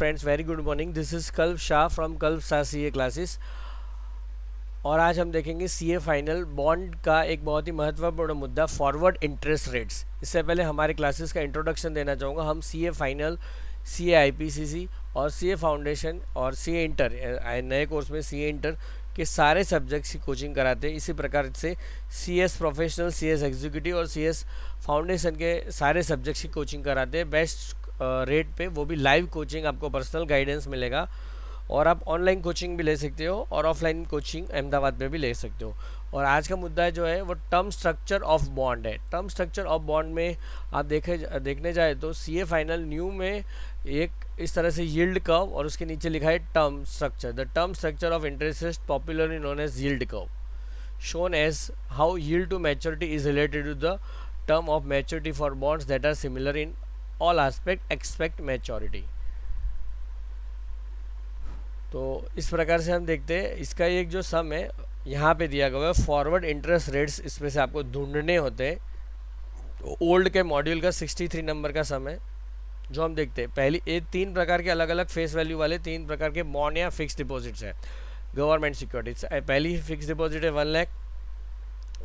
Friends, very good morning. This is कल्प Shah from कल्प Shah CA classes. और आज हम देखेंगे सीए फाइनल बॉन्ड का एक बहुत ही महत्वपूर्ण मुद्दा, फॉरवर्ड इंटरेस्ट रेट्स। इससे पहले हमारे क्लासेस का इंट्रोडक्शन देना चाहूँगा। हम सीए फाइनल, सीए आईपीसीसी और सीए फाउंडेशन और सीए इंटर, नए कोर्स में सीए इंटर के सारे सब्जेक्ट्स की कोचिंग कराते हैं। इसी प्रकार से सीएस प्रोफेशनल, सीएस एग्जीक्यूटिव और सीएस फाउंडेशन के सारे सब्जेक्ट्स की कोचिंग कराते हैं बेस्ट रेट पे, वो भी लाइव कोचिंग, आपको पर्सनल गाइडेंस मिलेगा। और आप ऑनलाइन कोचिंग भी ले सकते हो और ऑफलाइन कोचिंग अहमदाबाद में भी ले सकते हो। और आज का मुद्दा जो है वो टर्म स्ट्रक्चर ऑफ बॉन्ड है। टर्म स्ट्रक्चर ऑफ बॉन्ड में आप देखने जाए तो सीए फाइनल न्यू में एक इस तरह से यील्ड कर्व और उसके नीचे लिखा है term structure. The term structure of interest popularly known as yield curve, shown as how yield to maturity is related to the term of maturity for bonds that are similar in all aspect except maturity। तो इस प्रकार से हम देखते हैं इसका एक जो सम है यहाँ पे दिया गया है, फॉरवर्ड इंटरेस्ट रेट्स इसमें से आपको ढूंढने होते हैं। तो ओल्ड के मॉड्यूल का 63 नंबर का सम है जो हम देखते हैं। पहली ये तीन प्रकार के अलग अलग फेस वैल्यू वाले तीन प्रकार के बॉन्ड या फिक्स डिपॉजिट्स है गवर्नमेंट सिक्योरिटीज। पहली फिक्स डिपॉजिट है 1 लाख,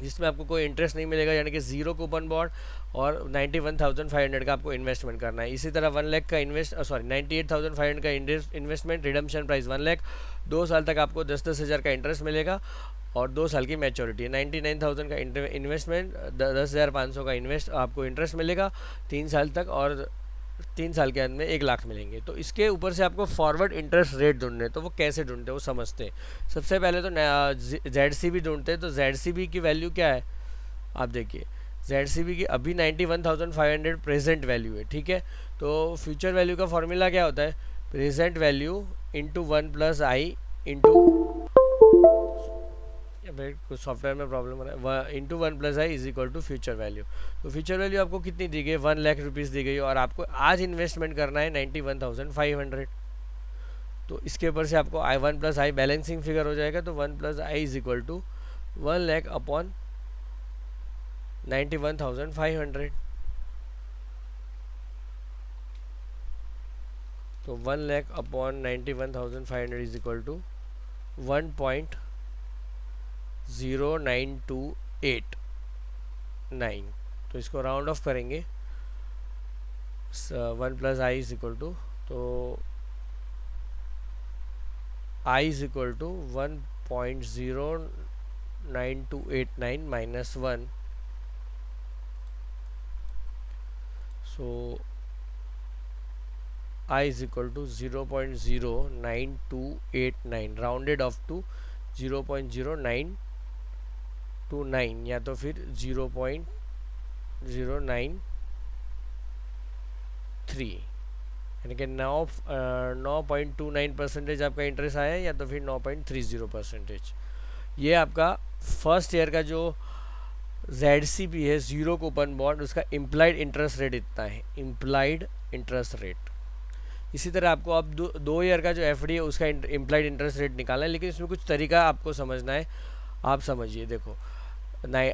जिसमें आपको कोई इंटरेस्ट नहीं मिलेगा, यानी कि जीरो कूपन बॉन्ड, और 91,500 का आपको इन्वेस्टमेंट करना है। इसी तरह 1 लाख का 98,500 का इन्वेस्टमेंट, रिडम्पशन प्राइस 1 लाख, 2 साल तक आपको 10-10 हज़ार का इंटरेस्ट मिलेगा और 2 साल की मैच्योरिटी। 99,000 का इन्वेस्टमेंट, 10,500 का आपको इंटरेस्ट मिलेगा 3 साल तक, और 3 साल के अंत में 1 लाख मिलेंगे। तो इसके ऊपर से आपको फॉरवर्ड इंटरेस्ट रेट ढूंढने, तो वो कैसे ढूंढते हैं वो समझते हैं। सबसे पहले तो ZCB ढूंढते हैं। तो ZCB की वैल्यू क्या है आप देखिए। ZCB की अभी 91,500 प्रेजेंट वैल्यू है, ठीक है। तो फ्यूचर वैल्यू का फॉर्मूला क्या होता है, present value into 1+i into, कुछ सॉफ्टवेयर में प्रॉब्लम हो रहा है, into 1+i is equal to future value. तो फ्यूचर वैल्यू आपको कितनी दी गई, 1 लाख रुपीज़ दी गई, और आपको आज इन्वेस्टमेंट करना है 91,500। तो इसके ऊपर से आपको i1+i बैलेंसिंग फिगर हो जाएगा। तो 1+i is equal to 1 lakh upon 91,500। तो 1 lakh upon 91,500 is equal to 1.09289। तो इसको राउंड ऑफ करेंगे, 1+i इज इक्वल टू, तो i is equal to 1.09289 minus 1। So i is equal to 0.09289 rounded off to 0.0929, या तो फिर 0.093, यानी कि 9.29% आपका इंटरेस्ट आया है, या तो फिर 9.30%। ये आपका फर्स्ट ईयर का जो ZCB है, जीरो कूपन बॉन्ड, उसका इम्प्लाइड इंटरेस्ट रेट इतना है, इम्प्लाइड इंटरेस्ट रेट। इसी तरह आपको अब 2 ईयर का जो FD है उसका इम्प्लाइड इंटरेस्ट रेट निकालना है, लेकिन इसमें कुछ तरीका आपको समझना है। आप समझिए, देखो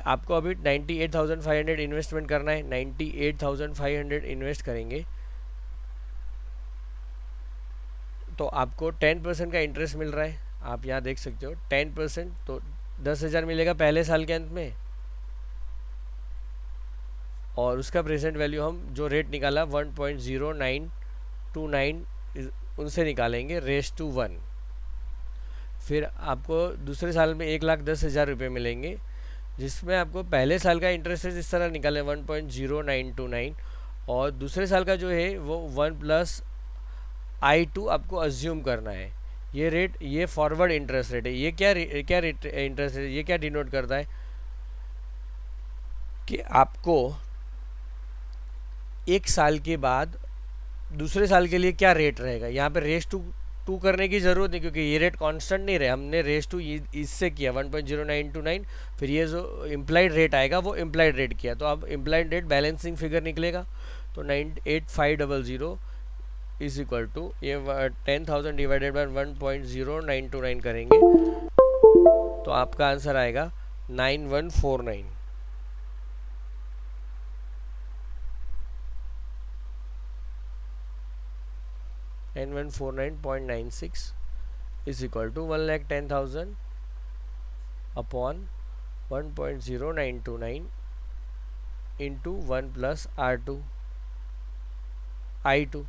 आपको अभी 98,500 इन्वेस्टमेंट करना है। 98,500 इन्वेस्ट करेंगे तो आपको 10% का इंटरेस्ट मिल रहा है। आप यहाँ देख सकते हो 10%, तो 10,000 मिलेगा पहले साल के अंत में, और उसका प्रेजेंट वैल्यू हम जो रेट निकाला 1.0929 उनसे निकालेंगे रेस टू 1। फिर आपको दूसरे साल में 1,10,000 रुपये मिलेंगे, जिसमें आपको पहले साल का इंटरेस्ट रेट इस तरह निकालें 1.0929, और दूसरे साल का जो है वो 1+i2 आपको अज्यूम करना है। ये रेट, ये फॉरवर्ड इंटरेस्ट रेट है। ये क्या रेट इंटरेस्ट रेट, ये क्या डिनोट करता है कि आपको 1 साल के बाद दूसरे साल के लिए क्या रेट रहेगा। यहाँ पे रेस टू करने की ज़रूरत नहीं, क्योंकि ये रेट कांस्टेंट नहीं रहे। हमने रेस टू इससे किया 1.0929, फिर ये जो इम्प्लाइड रेट आएगा वो इम्प्लाइड रेट किया, तो अब इम्प्लाइड रेट बैलेंसिंग फिगर निकलेगा। तो 98,500 इज इक्वल टू, ये 10,000 डिवाइडेड बाय 1.0929 करेंगे तो आपका आंसर आएगा 9149। 9149.96 is equal to 1,10,000 upon 1.0929 into 1 plus R2 I2.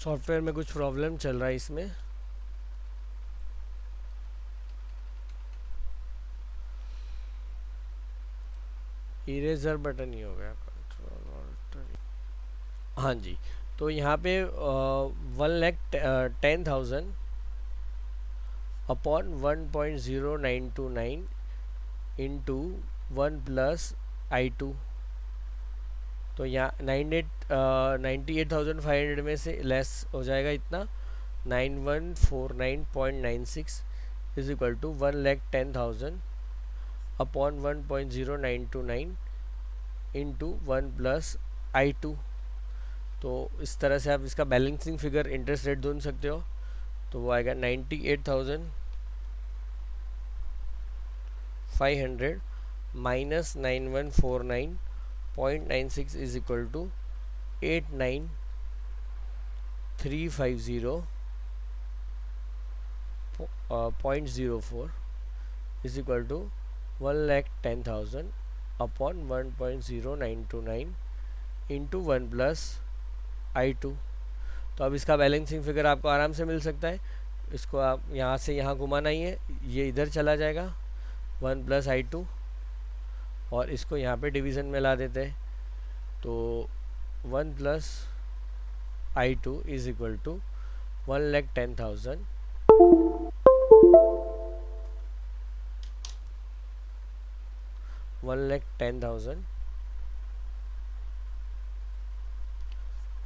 Software में कुछ प्रॉब्लम चल रहा है इसमें, इरेजर बटन ही हो गया, कंट्रोल ऑल्ट। हाँ जी, तो यहाँ पे 1,10,000 अपॉन 1.0929 इंटू 1 प्लस I2। तो यहाँ 98,500 में से लेस हो जाएगा इतना 9149.96 is equal to 1,10,000 upon 1.0929 into 1 plus I2। तो इस तरह से आप इसका बैलेंसिंग फिगर इंटरेस्ट रेट ढूंढ सकते हो। तो वो आएगा 98,500 minus 9149.96 is equal to 89,350.04 is equal to 1,10,000 upon 1.0929 into 1 plus I2। तो अब इसका बैलेंसिंग फिगर आपको आराम से मिल सकता है। इसको आप यहाँ से यहाँ घुमाना ही है, ये इधर चला जाएगा 1 प्लस I2, और इसको यहाँ पे डिवीज़न में ला देते हैं। तो 1 plus I2 is equal to 1,10,000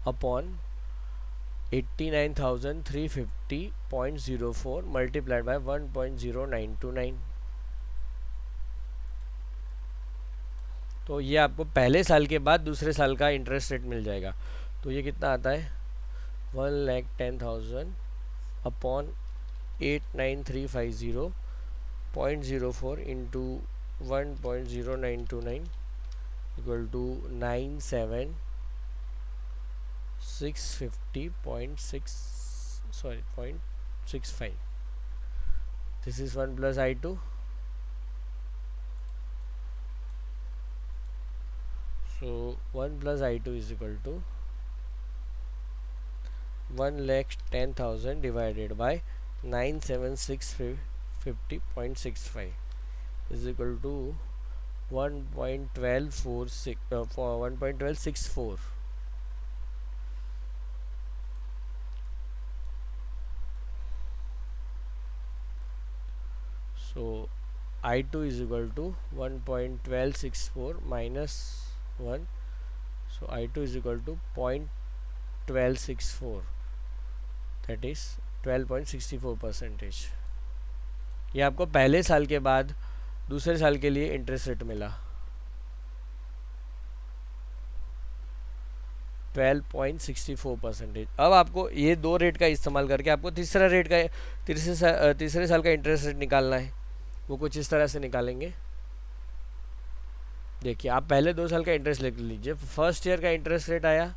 upon 89,350.04 multiplied by 1.0929। तो ये आपको पहले साल के बाद दूसरे साल का इंटरेस्ट रेट मिल जाएगा। तो ये कितना आता है 1,10,000 upon 89,350.04 into 1.0929 equal to 0.65। This is 1 plus I2। So 1 plus I2 is equal to 1,10,000 divided by 97650.65 is equal to 1.1264। So I2 is equal to 1.1264 minus 1, so I2 is equal to 0.1264, that is 12.64%। ये आपको पहले साल के बाद दूसरे साल के लिए इंटरेस्ट रेट मिला 12.64%। अब आपको ये दो रेट का इस्तेमाल करके आपको तीसरे साल का इंटरेस्ट रेट निकालना है। वो कुछ इस तरह से निकालेंगे। देखिए, आप पहले 2 साल का इंटरेस्ट लिख लीजिए। फर्स्ट ईयर का इंटरेस्ट रेट आया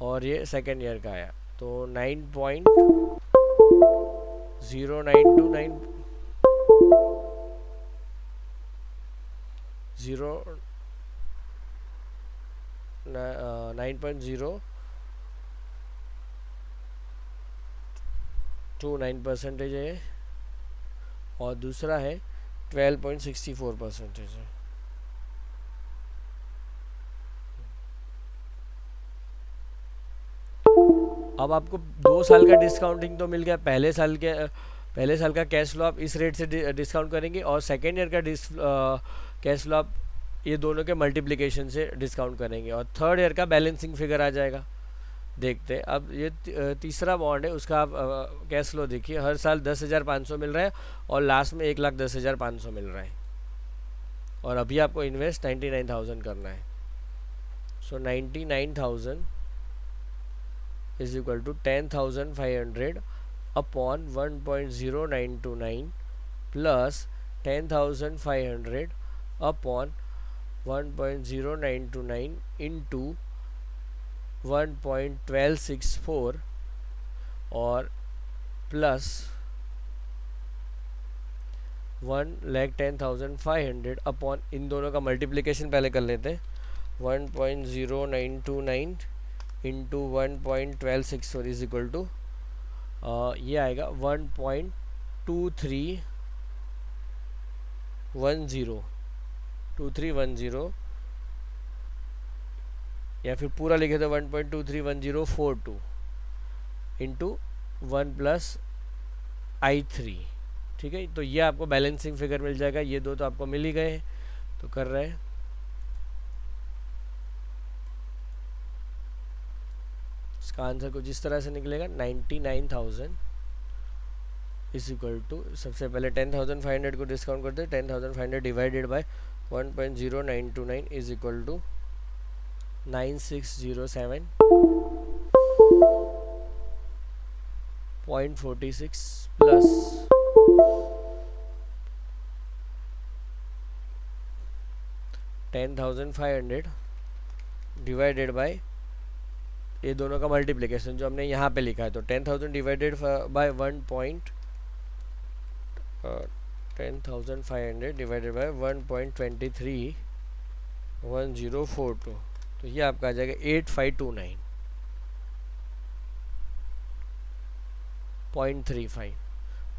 और ये सेकेंड ईयर का आया, तो 9.0929 9.029% है, और दूसरा है 12.64% है। अब आपको 2 साल का डिस्काउंटिंग तो मिल गया। पहले साल का कैश फ्लो आप इस रेट से डिस्काउंट करेंगे, और सेकेंड ईयर का कैश फ्लो आप ये दोनों के मल्टीप्लिकेशन से डिस्काउंट करेंगे, और थर्ड ईयर का बैलेंसिंग फिगर आ जाएगा। देखते हैं अब ये तीसरा बॉन्ड है, उसका आप कैश फ्लो देखिए। हर साल 10,500 मिल रहा है और लास्ट में 1,10,500 मिल रहा है, और अभी आपको इन्वेस्ट 99,000 करना है। So 99,000 is equal to 10,500 upon 1.0929 plus 10,500 upon 1.0929 into 1.1264 और प्लस 1,10,500 अपॉन, इन दोनों का मल्टीप्लिकेशन पहले कर लेते हैं, 1.0929 इंटू 1.1264 इज इक्वल टू, ये आएगा 1.2310 या फिर पूरा लिखे तो 1.231042 इंटू 1+I3। ठीक है, तो ये आपको बैलेंसिंग फिगर मिल जाएगा। ये दो तो आपको मिल ही गए हैं, तो कर रहे हैं। इसका आंसर कुछ इस तरह से निकलेगा, 99,000 इज इक्वल टू, सबसे पहले 10,500 को डिस्काउंट करते हैं, 10,500 divided by 1.0929 is equal to 9607.46 plus 10,500 divided by ये दोनों का मल्टीप्लिकेशन जो हमने यहाँ पे लिखा है, तो 10,000 डिवाइडेड बाय 10,500 डिवाइडेड बाय 1.231042, तो ये आपका आ जाएगा 8529.35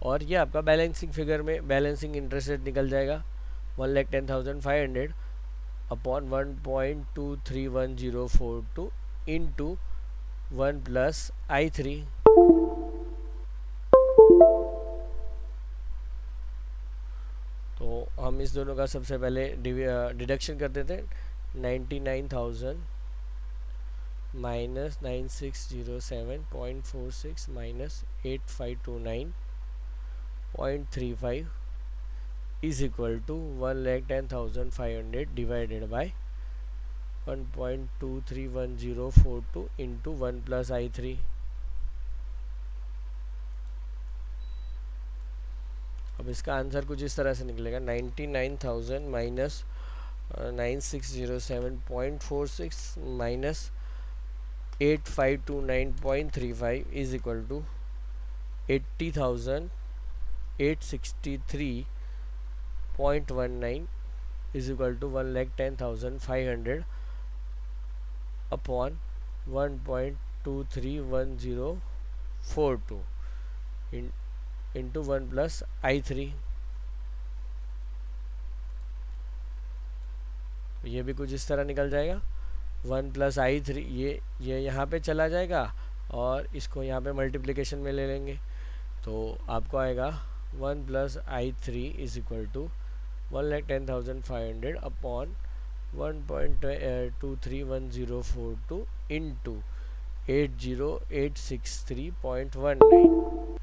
और ये आपका बैलेंसिंग फिगर में बैलेंसिंग इंटरेस्ट रेट निकल जाएगा 1,10,500 अपॉन 1.231042 इंटू 1+I3 तो हम इस दोनों का सबसे पहले डिडक्शन कर देते हैं। 99,000 minus 9607.46 minus 8529.35 is equal to 1,10,500 divided by 1.231042 into 1+I3। अब इसका आंसर कुछ इस तरह से निकलेगा, 99,000 minus 9607.46 minus 8529.35 is equal to 80,863.19 is equal to 1,10,500 upon 1.231042 into 1+I3। ये भी कुछ इस तरह निकल जाएगा, 1+I3 ये यहाँ पे चला जाएगा और इसको यहाँ पे मल्टीप्लिकेशन में ले लेंगे, तो आपको आएगा 1+I3 is equal to 1,10,500 upon 1.231042 into 80,863.19।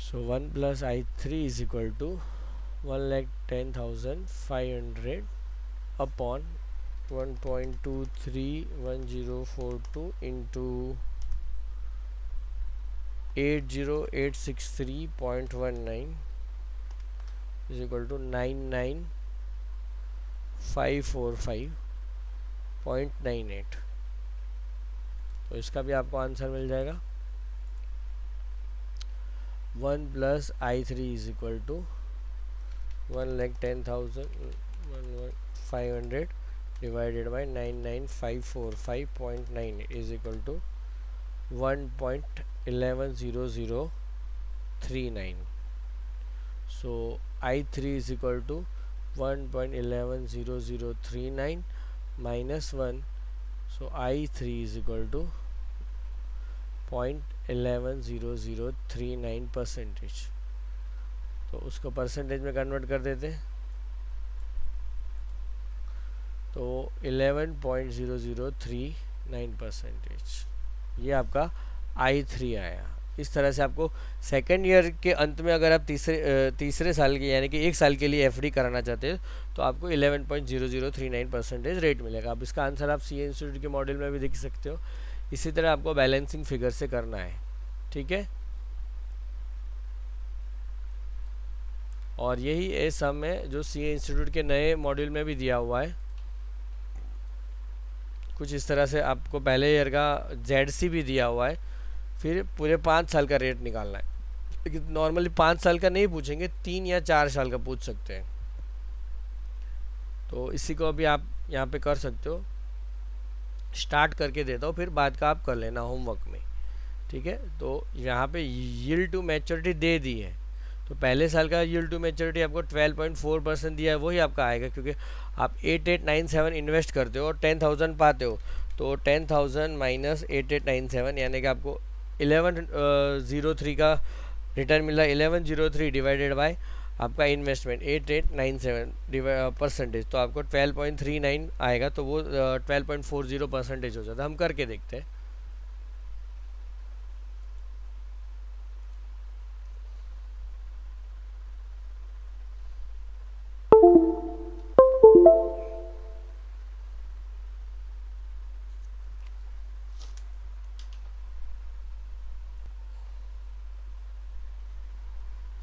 So 1+I3 is equal to 1,10,500 upon 1.231042 into 80,863.19 is equal to 99,545.98। तो इसका भी आपको आंसर मिल जाएगा, 1+I3 is equal to 1,10,500 divided by 99,545.9 is equal to 1.110039. So I3 is equal to 1.110039 minus 1. So I3 is equal to 0.110039 percentage. तो उसको percentage में convert कर देते हैं, तो 11.0039 परसेंटेज, ये आपका I3 आया। इस तरह से आपको सेकेंड ईयर के अंत में अगर आप तीसरे साल के यानी कि एक साल के लिए एफडी कराना चाहते हैं तो आपको 11.0039 परसेंटेज रेट मिलेगा। अब इसका आंसर आप CA इंस्टीट्यूट के मॉडल में भी देख सकते हो। इसी तरह आपको बैलेंसिंग फिगर से करना है, ठीक है। और यही ए सम है जो सीए इंस्टीट्यूट के नए मॉड्यूल में भी दिया हुआ है। कुछ इस तरह से आपको पहले ईयर का जेडसी भी दिया हुआ है, फिर पूरे 5 साल का रेट निकालना है। लेकिन नॉर्मली 5 साल का नहीं पूछेंगे, 3 या 4 साल का पूछ सकते हैं। तो इसी को अभी आप यहाँ पे कर सकते हो। स्टार्ट करके देता हूँ, फिर बाद का आप कर लेना होमवर्क में, ठीक है। तो यहाँ पे यील्ड टू मैच्योरिटी दे दी है, तो पहले साल का यील्ड टू मैच्योरिटी आपको 12.4% दिया है, वही आपका आएगा, क्योंकि आप 8897 इन्वेस्ट करते हो और 10,000 पाते हो। तो 10,000 माइनस 8897 यानी कि आपको 1103 का रिटर्न मिला। 1103 डिवाइडेड बाय आपका इन्वेस्टमेंट 8897 परसेंटेज, तो आपको 12.39 आएगा। तो वो 12.40% हो जाता है। हम करके देखते हैं।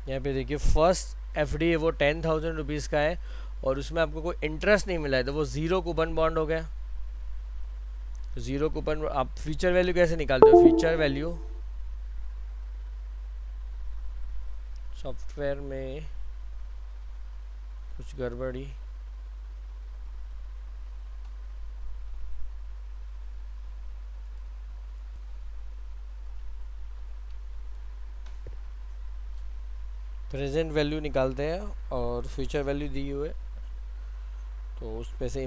यहाँ पे देखिए फर्स्ट एफडी है वो 10,000 रुपीज़ का है और उसमें आपको कोई इंटरेस्ट नहीं मिला है, तो वो ज़ीरो कूपन बॉन्ड हो गया। ज़ीरो कूपन आप फ्यूचर वैल्यू कैसे निकालते हो? फ्यूचर वैल्यू सॉफ्टवेयर में कुछ गड़बड़ी, प्रेजेंट वैल्यू निकालते हैं और फ्यूचर वैल्यू दी हुई है, तो उस पे से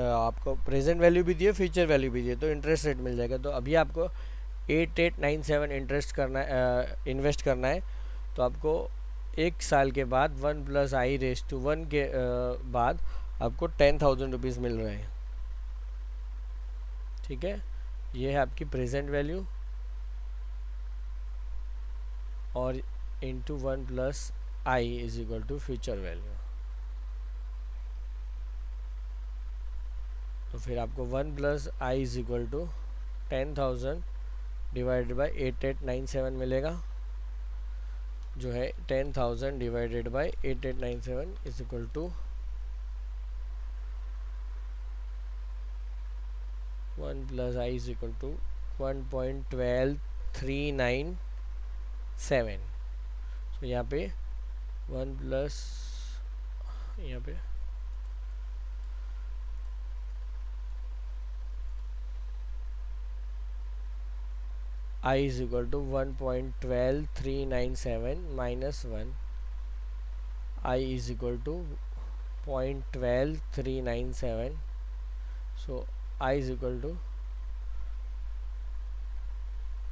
आपको प्रेजेंट वैल्यू भी दिए, फ्यूचर वैल्यू भी दिए, तो इंटरेस्ट रेट मिल जाएगा। तो अभी आपको 8897 इंटरेस्ट करना इन्वेस्ट करना है। तो आपको 1 साल के बाद 1 + i⁻1 के बाद आपको 10,000 रुपीज़ मिल रहे हैं, ठीक है। ये है आपकी प्रेजेंट वैल्यू और इंटू 1 + i = फ्यूचर वैल्यू। तो फिर आपको 1 + i = 10,000 डिवाइडेड बाय 8897 मिलेगा, जो है 10,000 डिवाइडेड बाय 8897 = 1 + i = 1.12397। तो यहाँ पे 1 + यहाँ पे i = 1.12397 minus 1, i = 0.12397, so i =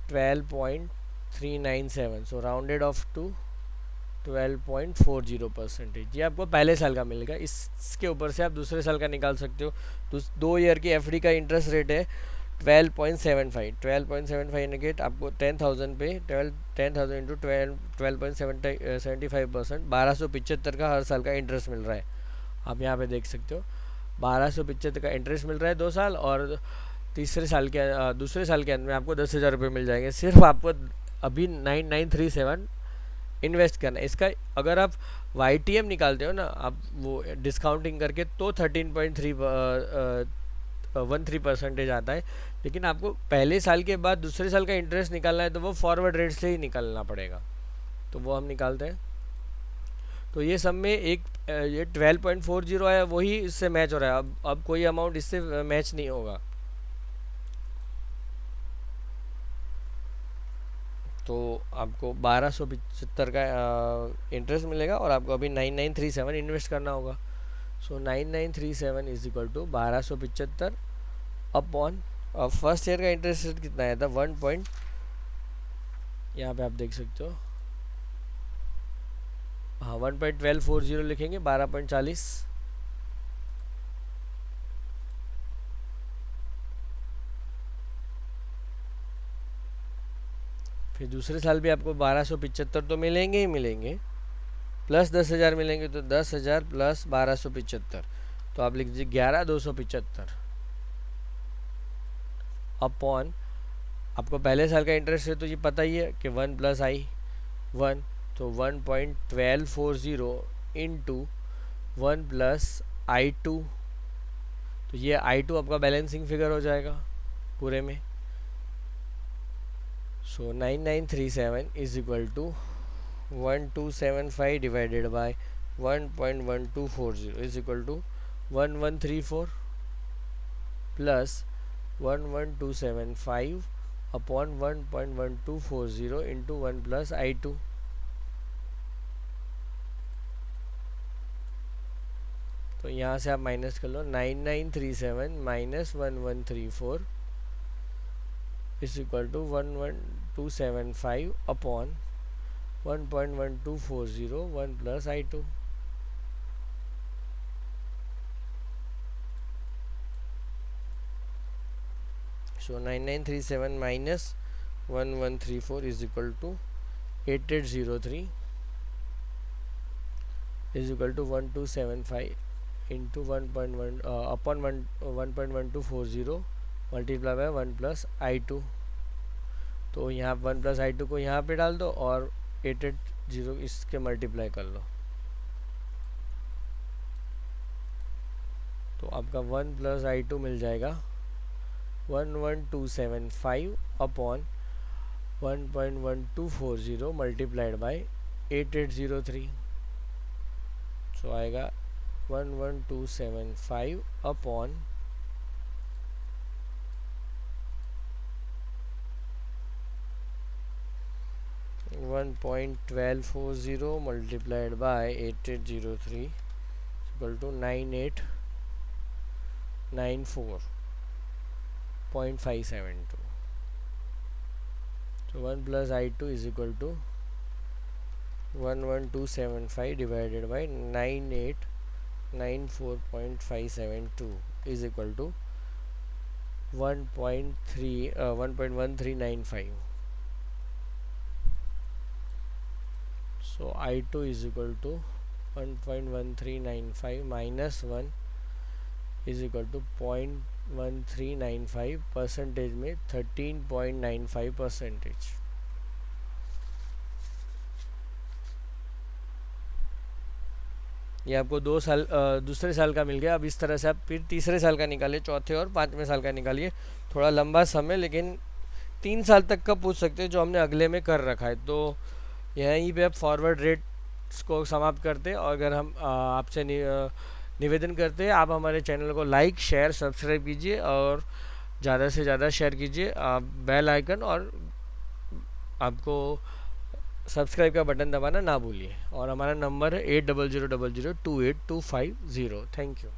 12.397, so rounded off to 12.40%। ये आपको पहले साल का मिलेगा। इसके ऊपर से आप दूसरे साल का निकाल सकते हो। 2 ईयर की एफडी का इंटरेस्ट रेट है 12.75। 12.75 इंडिकेट आपको 10,000 पे 10,000 × 12.75%, 1275 का हर साल का इंटरेस्ट मिल रहा है। आप यहाँ पे देख सकते हो 1275 का इंटरेस्ट मिल रहा है 2 साल, और दूसरे साल के अंत में आपको 10,000 रुपये मिल जाएंगे। सिर्फ आपको अभी 9937 इन्वेस्ट करना है। इसका अगर आप YTM निकालते हो ना आप, वो डिस्काउंटिंग करके, तो 13.13% आता है। लेकिन आपको पहले साल के बाद दूसरे साल का इंटरेस्ट निकालना है, तो वो फॉरवर्ड रेट से ही निकालना पड़ेगा। तो वो हम निकालते हैं। तो ये सब में ये 12.40 है, वही इससे मैच हो रहा है। अब कोई अमाउंट इससे मैच नहीं होगा। तो आपको 1275 का इंटरेस्ट मिलेगा और आपको अभी 9937 इन्वेस्ट करना होगा। सो 9937 = 1275 अपॉन फर्स्ट ईयर का इंटरेस्ट रेट कितना आया था 1. यहाँ पे आप देख सकते हो, हाँ 1.1240 लिखेंगे, 12.40। फिर दूसरे साल भी आपको 1275 तो मिलेंगे ही मिलेंगे, प्लस 10,000 मिलेंगे। तो 10,000 + 1275, तो आप लिख दीजिए 11,275 अपॉन आपको पहले साल का इंटरेस्ट है तो ये पता ही है कि 1+i1, तो 1.1240 इंटू 1+i2, तो ये i2 आपका बैलेंसिंग फिगर हो जाएगा पूरे में। So 9937 is equal to 1275 divided by 1.1240 is equal to 1134 plus 11275 upon 1.1240 into 1+i2। तो यहाँ से आप माइनस कर लो, 9937 minus 1134 is equal to 11275 upon 1.1240 1+i2। So 9937 minus 1134 is equal to 8803 is equal to 1275 into 1.1 upon 1.1240 multiply by 1+i2। तो यहाँ 1+i2 को यहाँ पे डाल दो और 880 इसके मल्टीप्लाई कर लो, तो आपका 1+i2 मिल जाएगा 11275 अपॉन 1.1240 मल्टीप्लाइड बाय 8803। सो आएगा 11275 upon 1.1240 multiplied by 8803 equal to 9894.572. So 1+i2 is equal to 11275 divided by 9894.572 is equal to 1.1395. So I2 is equal to 1.1395 minus 1 is equal to 0.1395, percentage में 13.95%। ये आपको दूसरे साल का मिल गया। अब इस तरह से आप फिर तीसरे साल का निकालिए, चौथे और पांचवें साल का निकालिए। थोड़ा लंबा समय, लेकिन 3 साल तक का पूछ सकते हैं जो हमने अगले में कर रखा है। तो यहीं पे आप फॉरवर्ड रेट्स को समाप्त करते हैं। और अगर हम आपसे निवेदन करते हैं, आप हमारे चैनल को लाइक शेयर सब्सक्राइब कीजिए और ज़्यादा से ज़्यादा शेयर कीजिए। बेल आइकन और आपको सब्सक्राइब का बटन दबाना ना भूलिए। और हमारा नंबर है 800000282550। Thank you.